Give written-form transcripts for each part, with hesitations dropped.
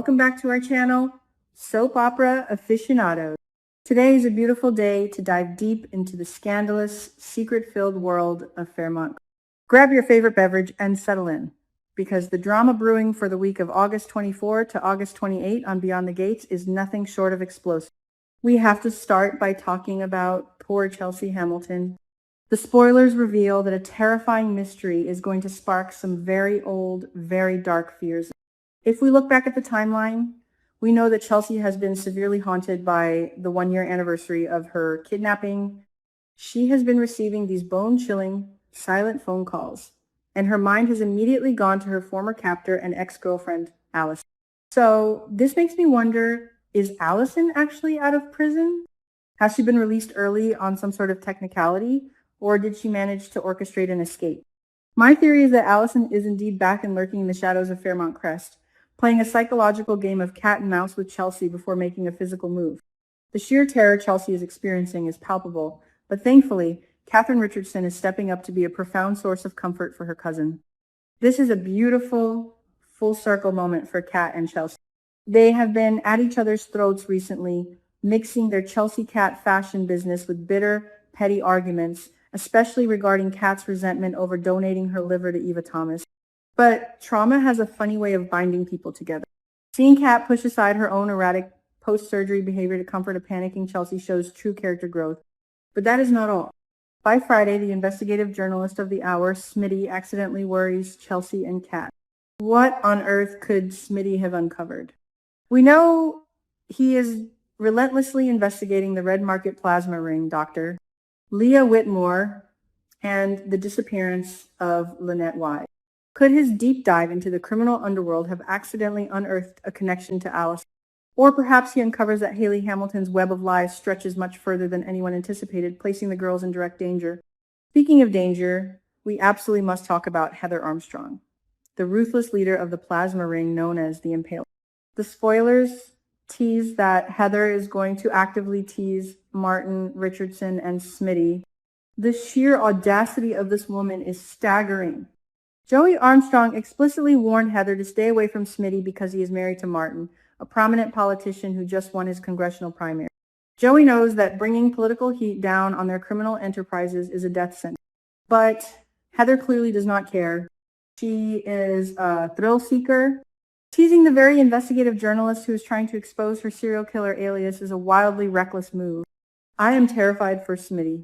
welcome back to our channel, Soap Opera Aficionados. Today is a beautiful day to dive deep into the scandalous, secret-filled world of Fairmont. Grab your favorite beverage and settle in, because the drama brewing for the week of August 24 to August 28 on Beyond the Gates is nothing short of explosive. We have to start by talking about poor Chelsea Hamilton. The spoilers reveal that a terrifying mystery is going to spark some very old, very dark fears. If we look back at the timeline, we know that Chelsea has been severely haunted by the one-year anniversary of her kidnapping. She has been receiving these bone-chilling, silent phone calls, and her mind has immediately gone to her former captor and ex-girlfriend, Allison. So this makes me wonder, is Allison actually out of prison? Has she been released early on some sort of technicality, or did she manage to orchestrate an escape? My theory is that Allison is indeed back and lurking in the shadows of Fairmont Crest, playing a psychological game of cat and mouse with Chelsea before making a physical move. The sheer terror Chelsea is experiencing is palpable, but thankfully, Catherine Richardson is stepping up to be a profound source of comfort for her cousin. This is a beautiful, full circle moment for Cat and Chelsea. They have been at each other's throats recently, mixing their Chelsea Cat fashion business with bitter, petty arguments, especially regarding Cat's resentment over donating her liver to Eva Thomas. But trauma has a funny way of binding people together. Seeing Cat push aside her own erratic post-surgery behavior to comfort a panicking Chelsea shows true character growth. But that is not all. By Friday, the investigative journalist of the hour, Smitty, accidentally worries Chelsea and Cat. What on earth could Smitty have uncovered? We know he is relentlessly investigating the Red Market plasma ring doctor, Leah Whitmore, and the disappearance of Lynette Wise. Could his deep dive into the criminal underworld have accidentally unearthed a connection to Alice? Or perhaps he uncovers that Haley Hamilton's web of lies stretches much further than anyone anticipated, placing the girls in direct danger. Speaking of danger, we absolutely must talk about Heather Armstrong, the ruthless leader of the plasma ring known as the Impaler. The spoilers tease that Heather is going to actively tease Martin, Richardson, and Smitty. The sheer audacity of this woman is staggering. Joey Armstrong explicitly warned Heather to stay away from Smitty because he is married to Martin, a prominent politician who just won his congressional primary. Joey knows that bringing political heat down on their criminal enterprises is a death sentence. But Heather clearly does not care. She is a thrill seeker. Teasing the very investigative journalist who is trying to expose her serial killer alias is a wildly reckless move. I am terrified for Smitty.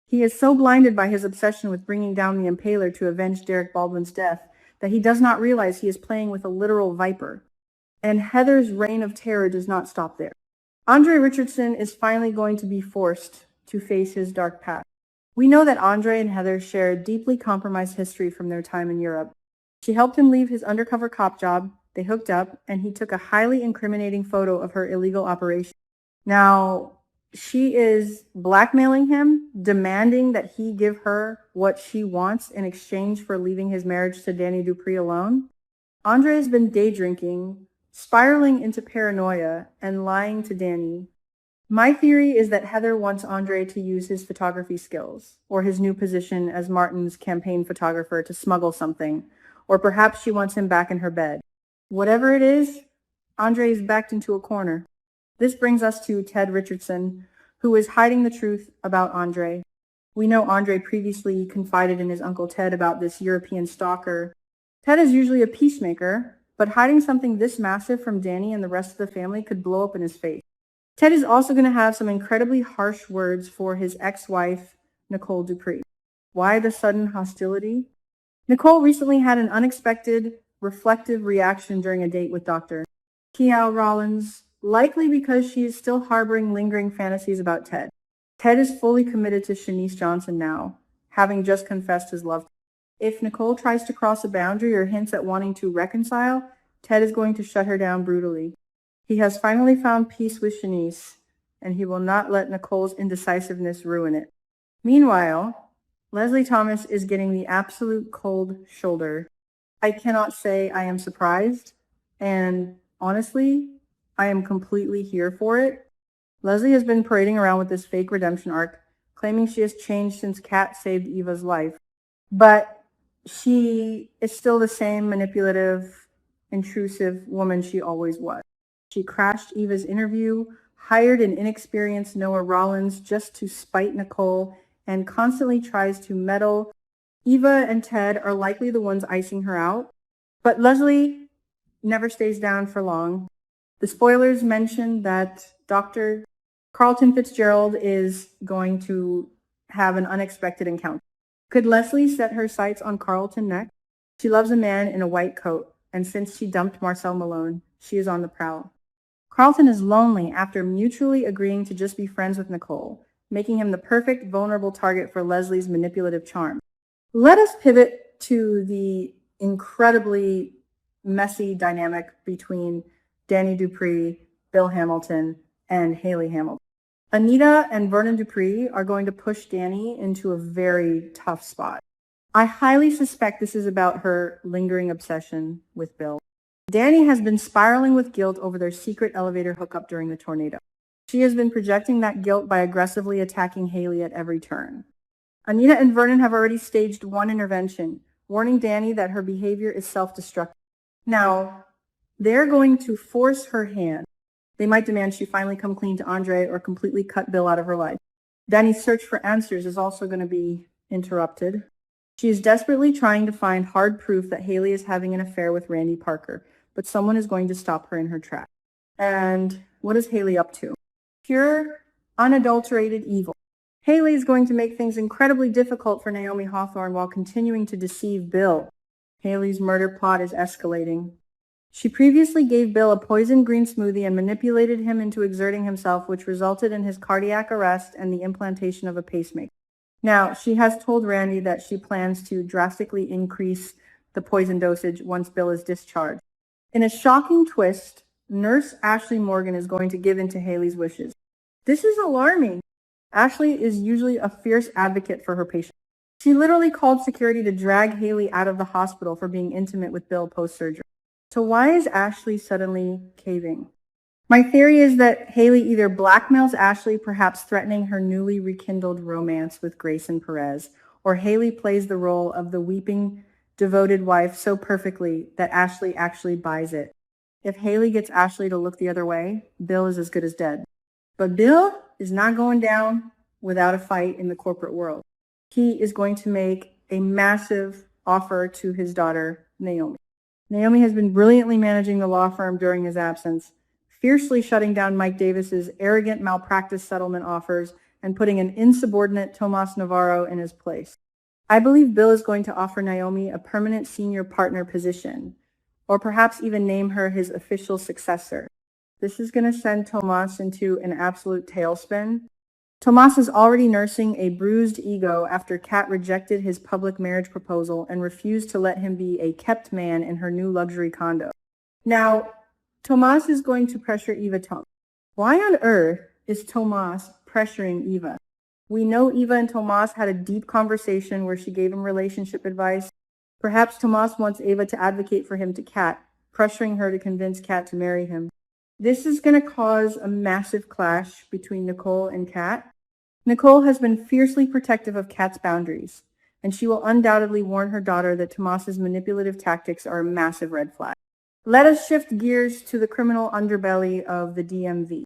He is so blinded by his obsession with bringing down the Impaler to avenge Derek Baldwin's death that he does not realize he is playing with a literal viper. And Heather's reign of terror does not stop there. Andre Richardson is finally going to be forced to face his dark past. We know that Andre and Heather share a deeply compromised history from their time in Europe. She helped him leave his undercover cop job, they hooked up, and he took a highly incriminating photo of her illegal operation. Now, she is blackmailing him, demanding that he give her what she wants in exchange for leaving his marriage to Danny Dupree alone. Andre has been day drinking, spiraling into paranoia, and lying to Danny. My theory is that Heather wants Andre to use his photography skills, or his new position as Martin's campaign photographer, to smuggle something, or perhaps she wants him back in her bed. Whatever it is, Andre is backed into a corner. This brings us to Ted Richardson, who is hiding the truth about Andre. We know Andre previously confided in his Uncle Ted about this European stalker. Ted is usually a peacemaker, but hiding something this massive from Danny and the rest of the family could blow up in his face. Ted is also going to have some incredibly harsh words for his ex-wife, Nicole Dupree. Why the sudden hostility? Nicole recently had an unexpected, reflective reaction during a date with Dr. Kiao Rollins, likely because she is still harboring lingering fantasies about Ted. Ted is fully committed to Shanice Johnson now, having just confessed his love. If Nicole tries to cross a boundary or hints at wanting to reconcile, Ted is going to shut her down brutally. He has finally found peace with Shanice, and he will not let Nicole's indecisiveness ruin it. Meanwhile, Leslie Thomas is getting the absolute cold shoulder. I cannot say I am surprised, and honestly, I am completely here for it. Leslie has been parading around with this fake redemption arc, claiming she has changed since Kat saved Eva's life. But she is still the same manipulative, intrusive woman she always was. She crashed Eva's interview, hired an inexperienced Noah Rollins just to spite Nicole, and constantly tries to meddle. Eva and Ted are likely the ones icing her out, but Leslie never stays down for long. The spoilers mention that Dr. Carlton Fitzgerald is going to have an unexpected encounter. Could Leslie set her sights on Carlton next? She loves a man in a white coat, and since she dumped Marcel Malone, she is on the prowl. Carlton is lonely after mutually agreeing to just be friends with Nicole, making him the perfect vulnerable target for Leslie's manipulative charm. Let us pivot to the incredibly messy dynamic between Danny Dupree, Bill Hamilton, and Haley Hamilton. Anita and Vernon Dupree are going to push Danny into a very tough spot. I highly suspect this is about her lingering obsession with Bill. Danny has been spiraling with guilt over their secret elevator hookup during the tornado. She has been projecting that guilt by aggressively attacking Haley at every turn. Anita and Vernon have already staged one intervention, warning Danny that her behavior is self-destructive. Now, they're going to force her hand. They might demand she finally come clean to Andre or completely cut Bill out of her life. Danny's search for answers is also going to be interrupted. She is desperately trying to find hard proof that Haley is having an affair with Randy Parker, but someone is going to stop her in her tracks. And what is Haley up to? Pure, unadulterated evil. Haley is going to make things incredibly difficult for Naomi Hawthorne while continuing to deceive Bill. Haley's murder plot is escalating. She previously gave Bill a poison green smoothie and manipulated him into exerting himself, which resulted in his cardiac arrest and the implantation of a pacemaker. Now, she has told Randy that she plans to drastically increase the poison dosage once Bill is discharged. In a shocking twist, Nurse Ashley Morgan is going to give in to Haley's wishes. This is alarming. Ashley is usually a fierce advocate for her patients. She literally called security to drag Haley out of the hospital for being intimate with Bill post-surgery. So why is Ashley suddenly caving? My theory is that Haley either blackmails Ashley, perhaps threatening her newly rekindled romance with Grayson Perez, or Haley plays the role of the weeping, devoted wife so perfectly that Ashley actually buys it. If Haley gets Ashley to look the other way, Bill is as good as dead. But Bill is not going down without a fight in the corporate world. He is going to make a massive offer to his daughter, Naomi. Naomi has been brilliantly managing the law firm during his absence, fiercely shutting down Mike Davis's arrogant malpractice settlement offers and putting an insubordinate Tomas Navarro in his place. I believe Bill is going to offer Naomi a permanent senior partner position, or perhaps even name her his official successor. This is going to send Tomas into an absolute tailspin. Tomas is already nursing a bruised ego after Kat rejected his public marriage proposal and refused to let him be a kept man in her new luxury condo. Now, Tomas is going to pressure Eva Tunk. Why on earth is Tomas pressuring Eva? We know Eva and Tomas had a deep conversation where she gave him relationship advice. Perhaps Tomas wants Eva to advocate for him to Kat, pressuring her to convince Kat to marry him. This is going to cause a massive clash between Nicole and Kat. Nicole has been fiercely protective of Kat's boundaries, and she will undoubtedly warn her daughter that Tomas's manipulative tactics are a massive red flag. Let us shift gears to the criminal underbelly of the DMV.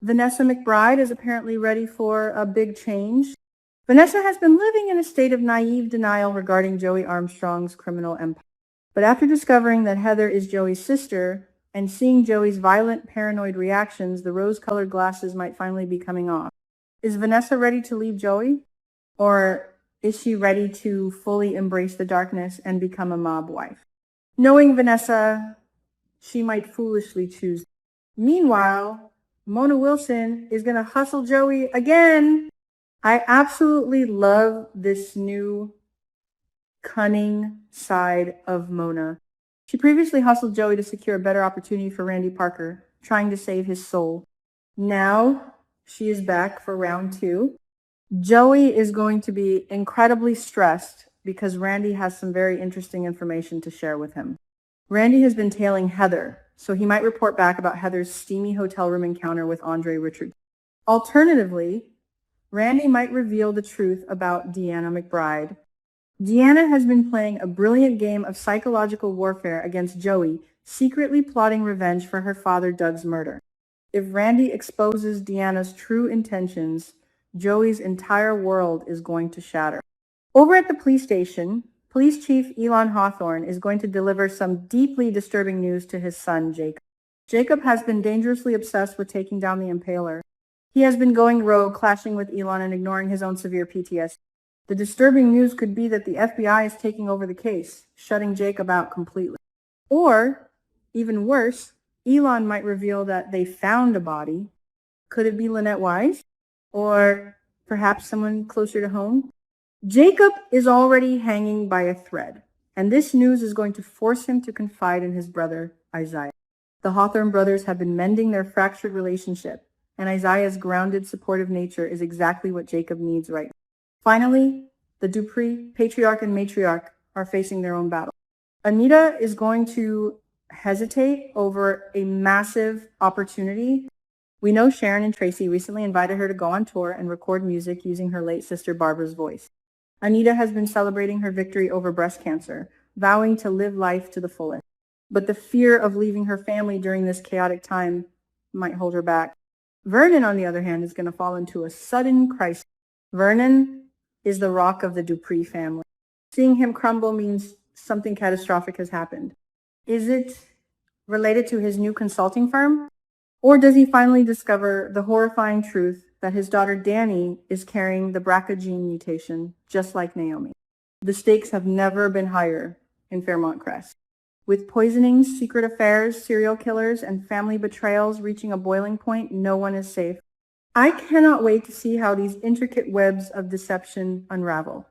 Vanessa McBride is apparently ready for a big change. Vanessa has been living in a state of naive denial regarding Joey Armstrong's criminal empire. But after discovering that Heather is Joey's sister, and seeing Joey's violent, paranoid reactions, the rose-colored glasses might finally be coming off. Is Vanessa ready to leave Joey? Or is she ready to fully embrace the darkness and become a mob wife? Knowing Vanessa, she might foolishly choose. Meanwhile, Mona Wilson is going to hustle Joey again. I absolutely love this new cunning side of Mona. She previously hustled Joey to secure a better opportunity for Randy Parker, trying to save his soul. Now she is back for round 2. Joey is going to be incredibly stressed because Randy has some very interesting information to share with him. Randy has been tailing Heather, so he might report back about Heather's steamy hotel room encounter with Andre Richard. Alternatively, Randy might reveal the truth about Deanna McBride. Deanna has been playing a brilliant game of psychological warfare against Joey secretly plotting revenge for her father Doug's murder. If Randy exposes Deanna's true intentions, Joey's entire world is going to shatter. Over at the police station, Police Chief Elon Hawthorne is going to deliver some deeply disturbing news to his son, Jacob. Jacob has been dangerously obsessed with taking down the Impaler. He has been going rogue, clashing with Elon and ignoring his own severe PTSD. The disturbing news could be that the FBI is taking over the case, shutting Jacob out completely. Or, even worse, Elon might reveal that they found a body. Could it be Lynette Wise? Or perhaps someone closer to home? Jacob is already hanging by a thread, and this news is going to force him to confide in his brother, Isaiah. The Hawthorne brothers have been mending their fractured relationship, and Isaiah's grounded, supportive nature is exactly what Jacob needs right now. Finally, the Dupree, patriarch and matriarch, are facing their own battle. Anita is going to hesitate over a massive opportunity. We know Sharon and Tracy recently invited her to go on tour and record music using her late sister Barbara's voice. Anita has been celebrating her victory over breast cancer, vowing to live life to the fullest. But the fear of leaving her family during this chaotic time might hold her back. Vernon, on the other hand, is going to fall into a sudden crisis. Vernon is the rock of the Dupree family. Seeing him crumble means something catastrophic has happened. Is it related to his new consulting firm? Or does he finally discover the horrifying truth that his daughter Danny is carrying the BRCA gene mutation, just like Naomi? The stakes have never been higher in Fairmont Crest. With poisonings, secret affairs, serial killers, and family betrayals reaching a boiling point, no one is safe. I cannot wait to see how these intricate webs of deception unravel.